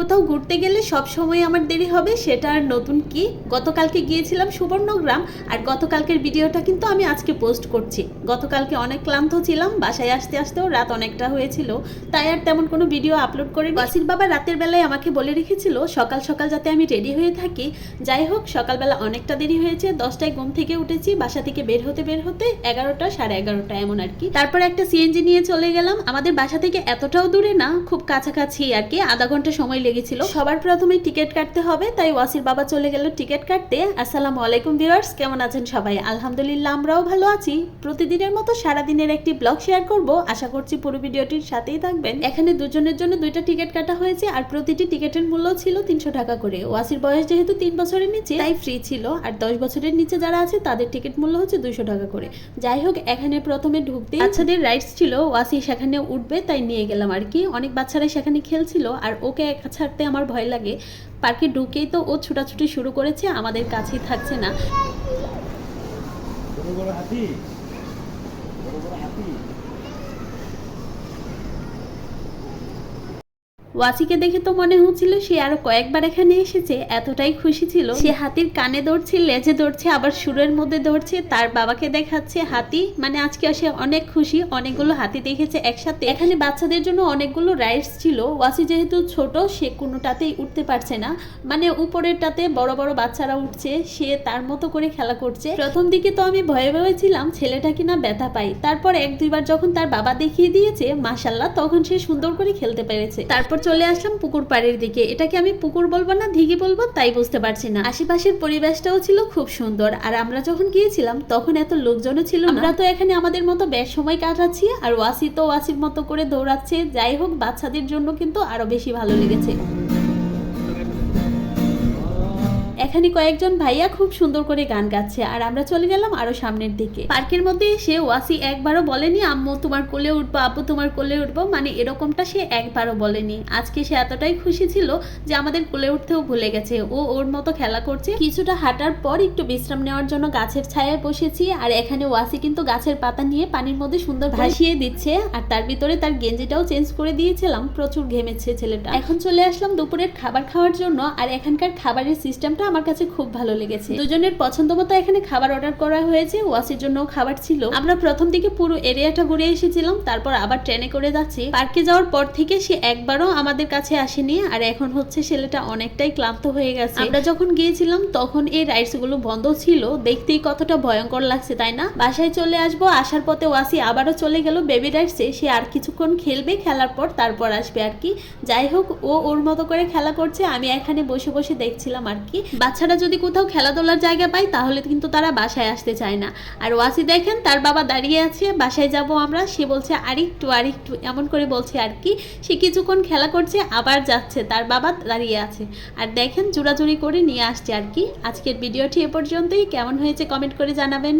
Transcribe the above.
কোথাও ঘুরতে গেলে সব সময় আমার দেরি হবে, সেটা আর নতুন কি। গতকালকে গিয়েছিলাম সুবর্ণগ্রাম, আর গতকালকের ভিডিওটা কিন্তু আমি আজকে পোস্ট করছি। গতকালকে অনেক ক্লান্ত ছিলাম, বাসায় আসতে আসতেও রাত অনেকটা হয়েছিল, তাই আর তেমন কোনো ভিডিও আপলোড করিনি। ওয়াসির বাবা রাতের বেলায় আমাকে বলে রেখেছিল সকাল সকাল যাতে আমি রেডি হয়ে থাকি। যাই হোক, সকালবেলা অনেকটা দেরি হয়েছে, 10টায় ঘুম থেকে উঠেছি, বাসা থেকে বের হতে 11টা 11:30 এমন আর কি। তারপর একটা সিএনজি নিয়ে চলে গেলাম। আমাদের বাসা থেকে এতটাও দূরে না, খুব কাছাকাছি আর কি, আধা ঘন্টা সময় লেগেছিল। সবার প্রথমে টিকিট কাটতে হবে, তাই ওয়াসির বাবা চলে গেল টিকিট কাটতে। আসসালামু আলাইকুম ভিউয়ার্স, কেমন আছেন সবাই? আলহামদুলিল্লাহ, আমরাও ভালো আছি। প্রতিদিনের মতো সারাদিনের একটি ব্লগ শেয়ার করব, আশা করছি পুরো ভিডিওটির সাথেই থাকবেন। এখানে দুজনের জন্য 2টা টিকিট কাটা হয়েছে, আর প্রতিটি টিকিটের মূল্য ছিল 300 টাকা করে। ওয়াসির বয়স যেহেতু 3 বছরের নিচে, তাই ফ্রি ছিল, আর 10 বছরের নিচে যারা আছে তাদের টিকিট মূল্য হচ্ছে 200 টাকা করে। যাই হোক, এখানে প্রথমে ঢুকতে বাচ্চাদের রাইডস ছিল, ওয়াসি সেখানে উঠবে তাই নিয়ে গেলাম আর কি। অনেক বাচ্চারা সেখানে খেলছিল, আর ওকে একা ছাড়তে আমার ভয় লাগে। পার্কে ঢুকেই তো ও ছুটাছুটি শুরু করেছে, আমাদের কাছেই থাকছে না। ওয়াসিকে দেখে তো মনে হচ্ছিল সে আরো কয়েকবার এখানে এসেছে, এতটাই খুশি ছিল। সে হাতির কানে দৌড়ছে, লেজে দৌড়ছে, আবার সুরের মধ্যে দৌড়ছে, তার বাবাকে দেখাচ্ছে হাতি। মানে আজকে সে অনেক খুশি, অনেকগুলো হাতি দেখেছে একসাথে। এখানে বাচ্চাদের জন্য অনেকগুলো রাইডস ছিল। ওয়াসি যেহেতু ছোট, সে কোনোটাতেই উঠতে পারছে না, মানে উপরেরটাতে বড় বড় বাচ্চারা উঠছে, সে তার মতো করে খেলা করছে। প্রথম দিকে তো আমি ভয়ে ভয়ে ছিলাম ছেলেটা কিনা ব্যথা পাই, তারপর 1-2বার যখন তার বাবা দেখিয়ে দিয়েছে, মাশাআল্লাহ, তখন সে সুন্দর করে খেলতে পেরেছে। তারপর চলে আসলাম পুকুর পাড়ের দিকে। এটাকে আমি পুকুর বলবো না দিঘি বলবো তাই বুঝতে পারছি না। আশেপাশের পরিবেশটাও ছিল খুব সুন্দর, আর আমরা যখন গিয়েছিলাম তখন এত লোকজনও ছিল না। আমরা তো এখানে আমাদের মতো বেশ সময় কাটাচ্ছি, আর ওয়াসি তো ওয়াসির মতো করে দৌড়াচ্ছে। যাই হোক, বাচ্চাদের জন্য কিন্তু আরো বেশি ভালো লেগেছে। এখানে কয়েকজন ভাইয়া খুব সুন্দর করে গান গাচ্ছে, আর আমরা চলে গেলাম আরো সামনের দিকে। পার্কের মধ্যে এসে ওয়াসি একবারও বলেনি আম্মু তোমার কোলে উঠবো, আব্বু তোমার কোলে উঠবো, মানে এরকমটা সে একবারও বলেনি। আজকে সে এতটাই খুশি ছিল যে আমাদের কোলে উঠতেও ভুলে গেছে। ও ওর মতো খেলা করছে। কিছুটা হাঁটার পর একটু বিশ্রাম নেওয়ার জন্য গাছের ছায়ায় বসেছি, আর এখানে ওয়াসি কিন্তু গাছের পাতা নিয়ে পানির মধ্যে সুন্দর ভাসিয়ে দিচ্ছে, আর তার ভিতরে তার গেঞ্জিটাও চেঞ্জ করে দিয়েছিলাম, প্রচুর ঘেমেছে ছেলেটা। এখন চলে আসলাম দুপুরের খাবার খাওয়ার জন্য, আর এখানকার খাবারের সিস্টেমটা আমার কাছে খুব ভালো লেগেছে। দুজনের পছন্দ মতো এখানে খাবার অর্ডার করা হয়েছে, ওয়াসির জন্য খাবার ছিল। আমরা প্রথম দিকে পুরো এরিয়াটা ঘুরে এসেছিলাম, তারপর আবার ট্রেনে করে যাচ্ছি। পার্কে যাওয়ার পর থেকে সে একবারও আমাদের কাছে আসেনি, আর এখন হচ্ছে ছেলেটা অনেকটাই ক্লান্ত হয়ে গেছে। আমরা যখন গিয়েছিলাম তখন এই রাইডস গুলো বন্ধ ছিল, দেখতেই কতটা ভয়ঙ্কর লাগছে তাই না। বাসায় চলে আসবো, আসার পথে ওয়াসি আবারও চলে গেল বেবি রাইডসে। সে আর কিছুক্ষণ খেলবে, খেলার পর তারপর আসবে আর কি। যাই হোক, ও ওর মতো করে খেলা করছে, আমি এখানে বসে বসে দেখছিলাম আর কি। বাচ্চারা যদি কোথাও খেলাধুলার জায়গা পায় তাহলে কিন্তু তারা বাসায় আসতে চায় না। আর ওয়াসি দেখেন তার বাবা দাঁড়িয়ে আছে, বাসায় যাব আমরা, সে বলছে আরেকটু আরেকটু এমন করে বলছে আর কি। সে কিছুক্ষণ খেলা করছে, আবার যাচ্ছে, তার বাবা দাঁড়িয়ে আছে, আর দেখেন জোড়াজুড়ি করে নিয়ে আসছে আর কি। আজকের ভিডিওটি এ পর্যন্তই। কেমন হয়েছে কমেন্ট করে জানাবেন।